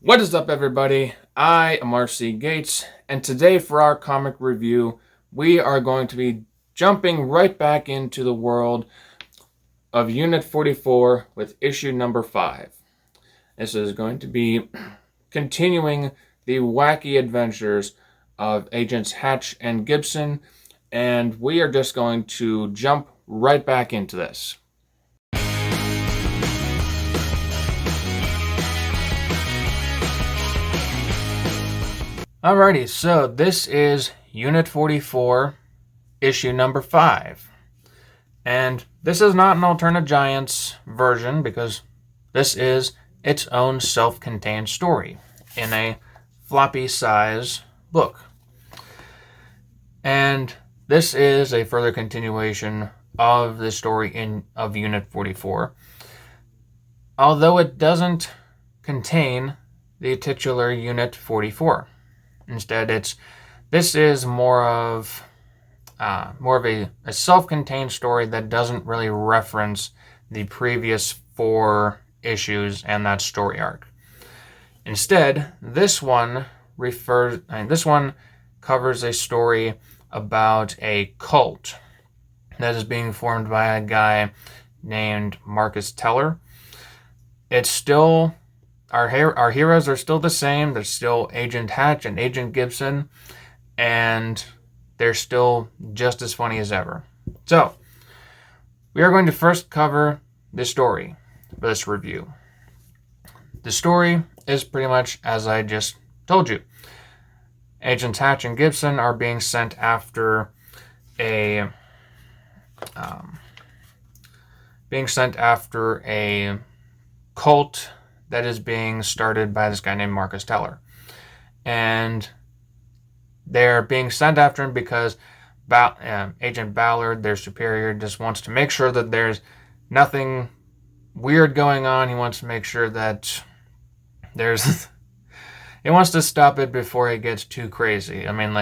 What is up, everybody? I am RC Gates, and today for our comic review, we are going to be jumping right back into the world of Unit 44 with issue number 5. This is going to be continuing the wacky adventures of Agents Hatch and Gibson, and we are just going to jump right back into this. Alrighty, so this is Unit 44, issue number 5. And this is not an Alterna Giants version because this is its own self-contained story in a floppy size book. And this is a further continuation of the story of Unit 44. Although it doesn't contain the titular Unit 44. Instead, this is more of a self-contained story that doesn't really reference the previous 4 issues and that story arc. Instead, this one covers a story about a cult that is being formed by a guy named Marcus Teller. It's still Our heroes are still the same. They're still Agent Hatch and Agent Gibson, and they're still just as funny as ever. So, we are going to first cover the story for this review. The story is pretty much as I just told you. Agents Hatch and Gibson are being sent after a cult that is being started by this guy named Marcus Teller. And they're being sent after him because Agent Ballard, their superior, just wants to make sure that there's nothing weird going on. He wants to make sure that he wants to stop it before it gets too crazy. I mean,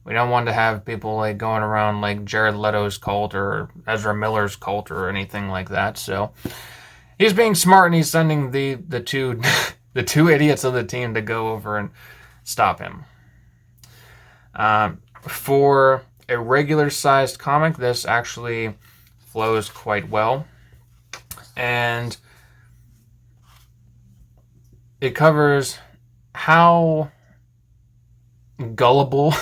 we don't want to have people going around like Jared Leto's cult or Ezra Miller's cult or anything like that. So he's being smart, and he's sending the two idiots of the team to go over and stop him. For a regular-sized comic, this actually flows quite well, and it covers how gullible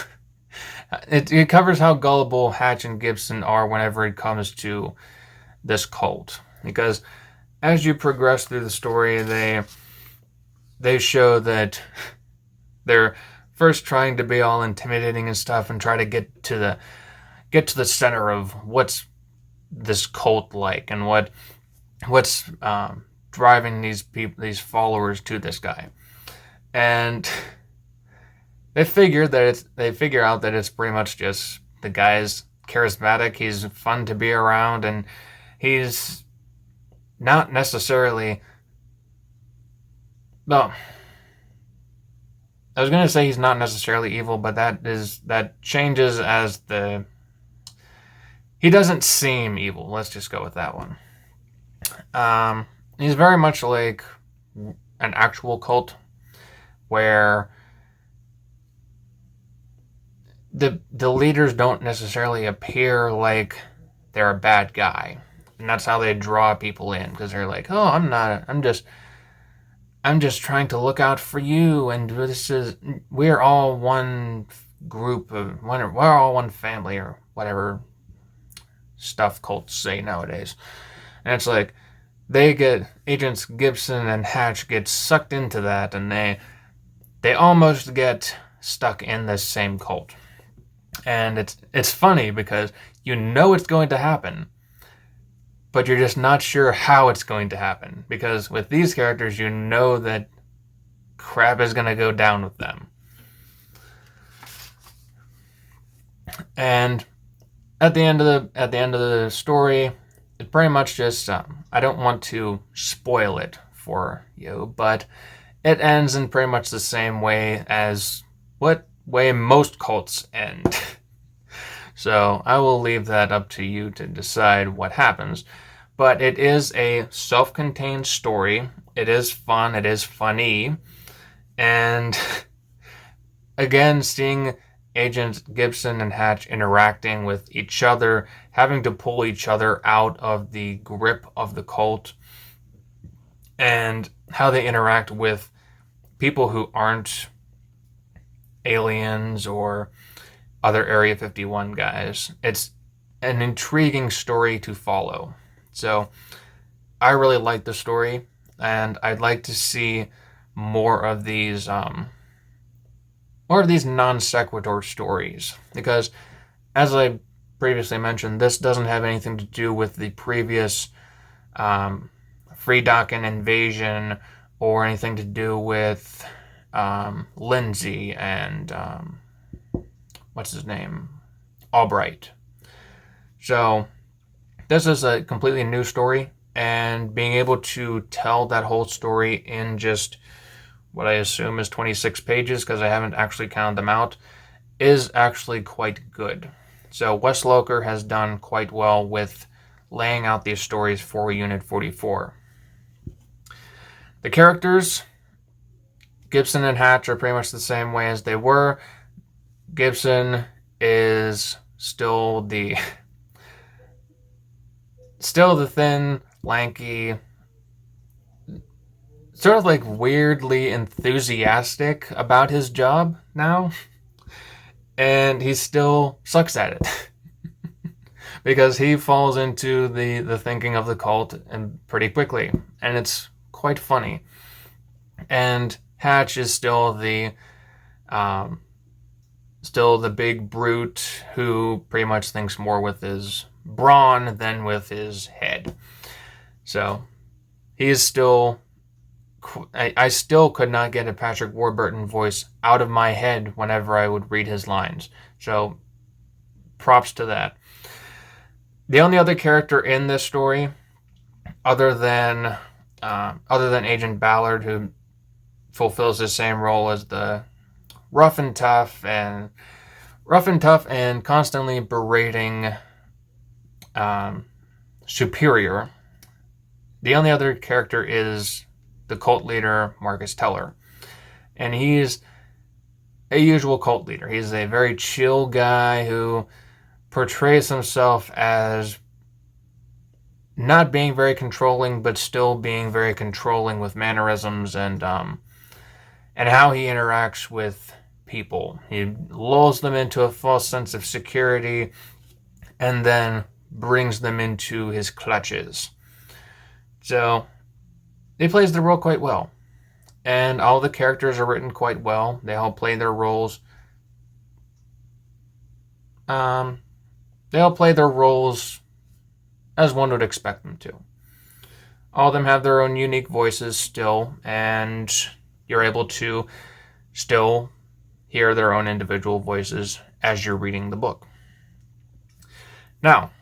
it covers how gullible Hatch and Gibson are whenever it comes to this cult, because as you progress through the story, they show that they're first trying to be all intimidating and stuff, and try to get to the center of what's this cult like, and what's driving these followers to this guy. And they figure out that it's pretty much just the guy's charismatic, he's fun to be around, and he's not necessarily, well, I was going to say he's not necessarily evil, but that changes as he doesn't seem evil. Let's just go with that one. He's very much like an actual cult where the leaders don't necessarily appear like they're a bad guy. And that's how they draw people in, because they're like, oh, I'm just trying to look out for you, and we're all one group we're all one family, or whatever stuff cults say nowadays. And it's like, Agents Gibson and Hatch get sucked into that, and they almost get stuck in this same cult. And it's funny because you know it's going to happen, but you're just not sure how it's going to happen, because with these characters, you know that crap is going to go down with them. And at the end of the story, it pretty much just I don't want to spoil it for you, but it ends in pretty much the same way as what way most cults end. So I will leave that up to you to decide what happens. But it is a self-contained story. It is fun. It is funny. And again, seeing Agents Gibson and Hatch interacting with each other, having to pull each other out of the grip of the cult, and how they interact with people who aren't aliens or other Area 51 guys. It's an intriguing story to follow. So I really like the story, and I'd like to see more of these non sequitur stories, because as I previously mentioned, this doesn't have anything to do with the previous Free Dockin invasion or anything to do with Lindsay and what's his name? Albright. So this is a completely new story, and being able to tell that whole story in just what I assume is 26 pages, because I haven't actually counted them out, is actually quite good. So Wes Loker has done quite well with laying out these stories for Unit 44. The characters, Gibson and Hatch, are pretty much the same way as they were. Gibson is still the thin, lanky, sort of like weirdly enthusiastic about his job now. And he still sucks at it. Because he falls into the thinking of the cult and pretty quickly. And it's quite funny. And Hatch is still the big brute who pretty much thinks more with his brawn than with his head. So he is still... I still could not get a Patrick Warburton voice out of my head whenever I would read his lines. So props to that. The only other character in this story, other than Agent Ballard, who fulfills the same role as the rough and tough and constantly berating superior. The only other character is the cult leader, Marcus Teller. And he's a usual cult leader. He's a very chill guy who portrays himself as not being very controlling, but still being very controlling with mannerisms and how he interacts with people. He lulls them into a false sense of security and then brings them into his clutches. So he plays the role quite well. And all the characters are written quite well. They all play their roles. They all play their roles as one would expect them to. All of them have their own unique voices still, and you're able to still hear their own individual voices as you're reading the book. Now,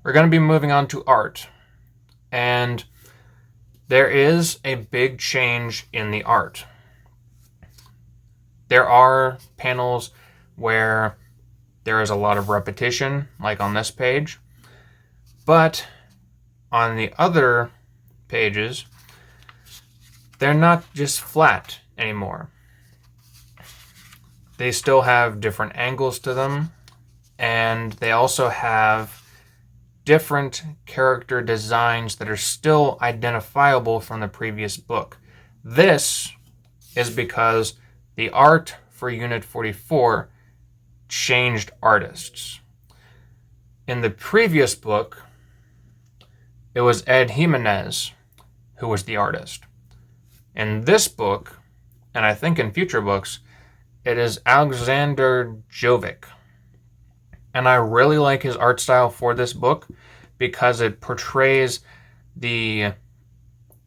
we're going to be moving on to art. And there is a big change in the art. There are panels where there is a lot of repetition, like on this page. But on the other pages, they're not just flat anymore. They still have different angles to them, and they also have different character designs that are still identifiable from the previous book. This is because the art for Unit 44 changed artists. In the previous book, it was Ed Jimenez who was the artist. In this book, and I think in future books, it is Alexander Jovic. And I really like his art style for this book because it portrays the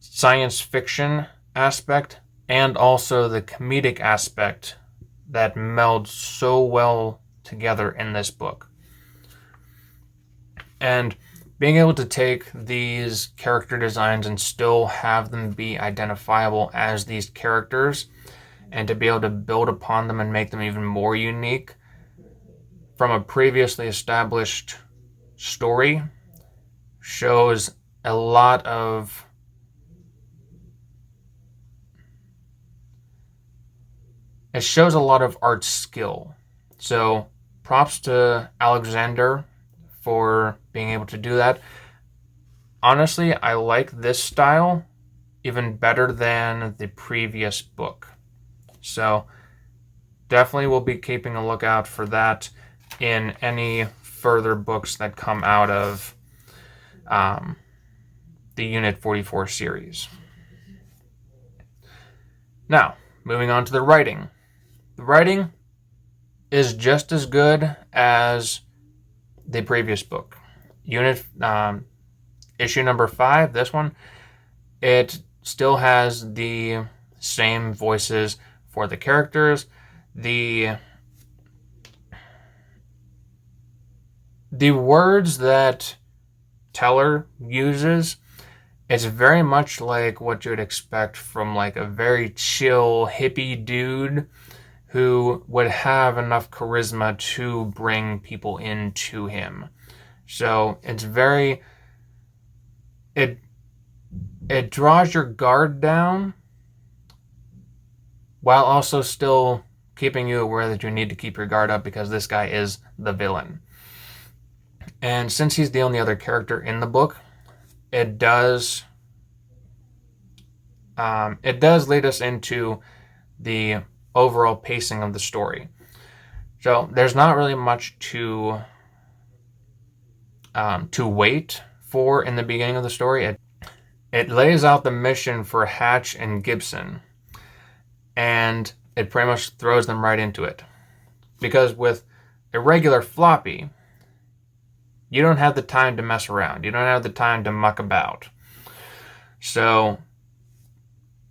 science fiction aspect and also the comedic aspect that meld so well together in this book. And being able to take these character designs and still have them be identifiable as these characters, and to be able to build upon them and make them even more unique from a previously established story, shows a lot of it shows a lot of art skill. So props to Alexander for being able to do that. Honestly, I like this style even better than the previous book. So definitely will be keeping a lookout for that in any further books that come out of the Unit 44 series. Now, moving on to the writing. The writing is just as good as the previous book. Issue number 5, this one, it still has the same voices for the characters. The words that Teller uses, it's very much like what you'd expect from like a very chill hippie dude who would have enough charisma to bring people into him. So it's very, it draws your guard down while also still keeping you aware that you need to keep your guard up because this guy is the villain. And since he's the only other character in the book, it does lead us into the overall pacing of the story. So there's not really much to wait for in the beginning of the story. It lays out the mission for Hatch and Gibson, and it pretty much throws them right into it. Because with a regular floppy, you don't have the time to mess around. You don't have the time to muck about. So,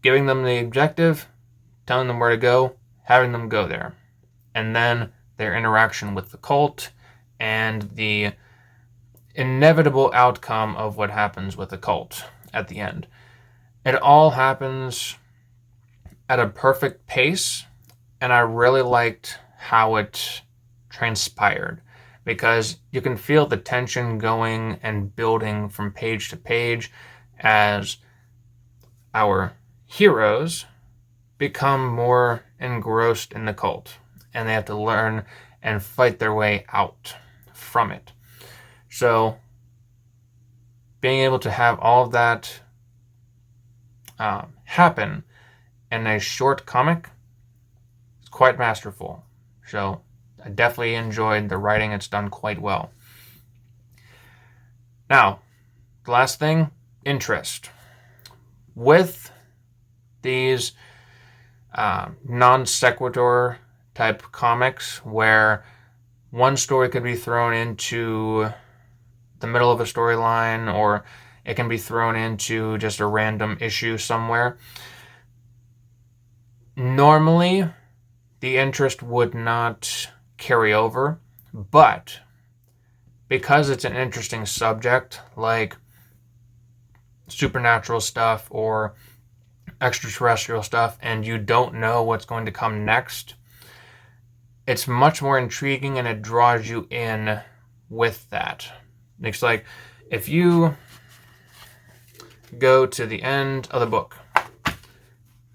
giving them the objective, telling them where to go, having them go there. And then their interaction with the cult and the inevitable outcome of what happens with the cult at the end. It all happens at a perfect pace, and I really liked how it transpired because you can feel the tension going and building from page to page as our heroes become more engrossed in the cult and they have to learn and fight their way out from it. So being able to have all of that happen in a short comic is quite masterful. So I definitely enjoyed the writing. It's done quite well. Now, the last thing, interest. With these non sequitur type comics where one story could be thrown into the middle of a storyline or it can be thrown into just a random issue somewhere, normally the interest would not carry over, but because it's an interesting subject like supernatural stuff or extraterrestrial stuff and you don't know what's going to come next, it's much more intriguing and it draws you in with that. It's like if you go to the end of the book,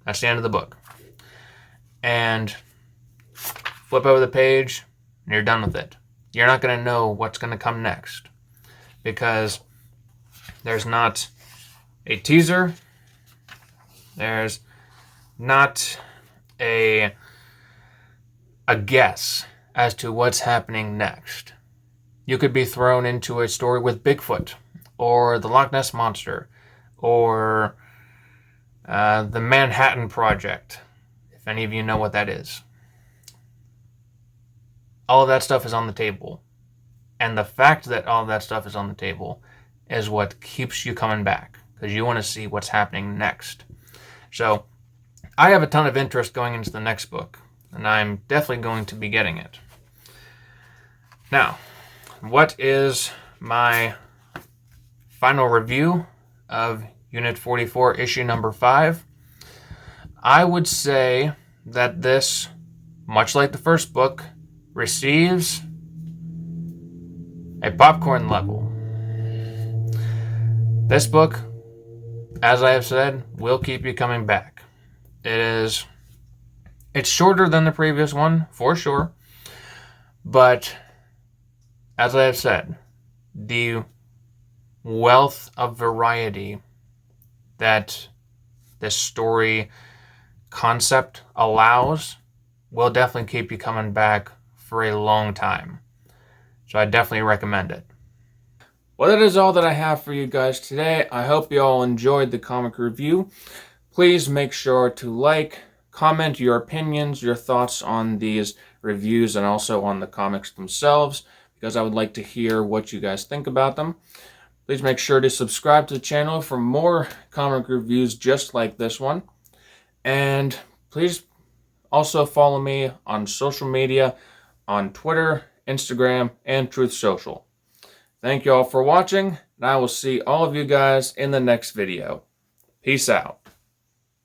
that's the end of the book, and flip over the page and you're done with it. You're not going to know what's going to come next because there's not a teaser, there's not a guess as to what's happening next. You could be thrown into a story with Bigfoot or the Loch Ness Monster or the Manhattan Project, if any of you know what that is. All of that stuff is on the table. And the fact that all of that stuff is on the table is what keeps you coming back because you want to see what's happening next. So I have a ton of interest going into the next book, and I'm definitely going to be getting it. Now, what is my final review of Unit 44, issue number 5? I would say that this, much like the first book, receives a popcorn level. This book, as I have said, will keep you coming back. It is It's shorter than the previous one, for sure. But as I have said, the wealth of variety that this story concept allows will definitely keep you coming back for a long time. So I definitely recommend it. Well, that is all that I have for you guys today. I hope you all enjoyed the comic review. Please make sure to like, comment your opinions, your thoughts on these reviews, and also on the comics themselves, because I would like to hear what you guys think about them. Please make sure to subscribe to the channel for more comic reviews just like this one. And please also follow me on social media, on Twitter, Instagram, and Truth Social. Thank you all for watching, and I will see all of you guys in the next video. Peace out.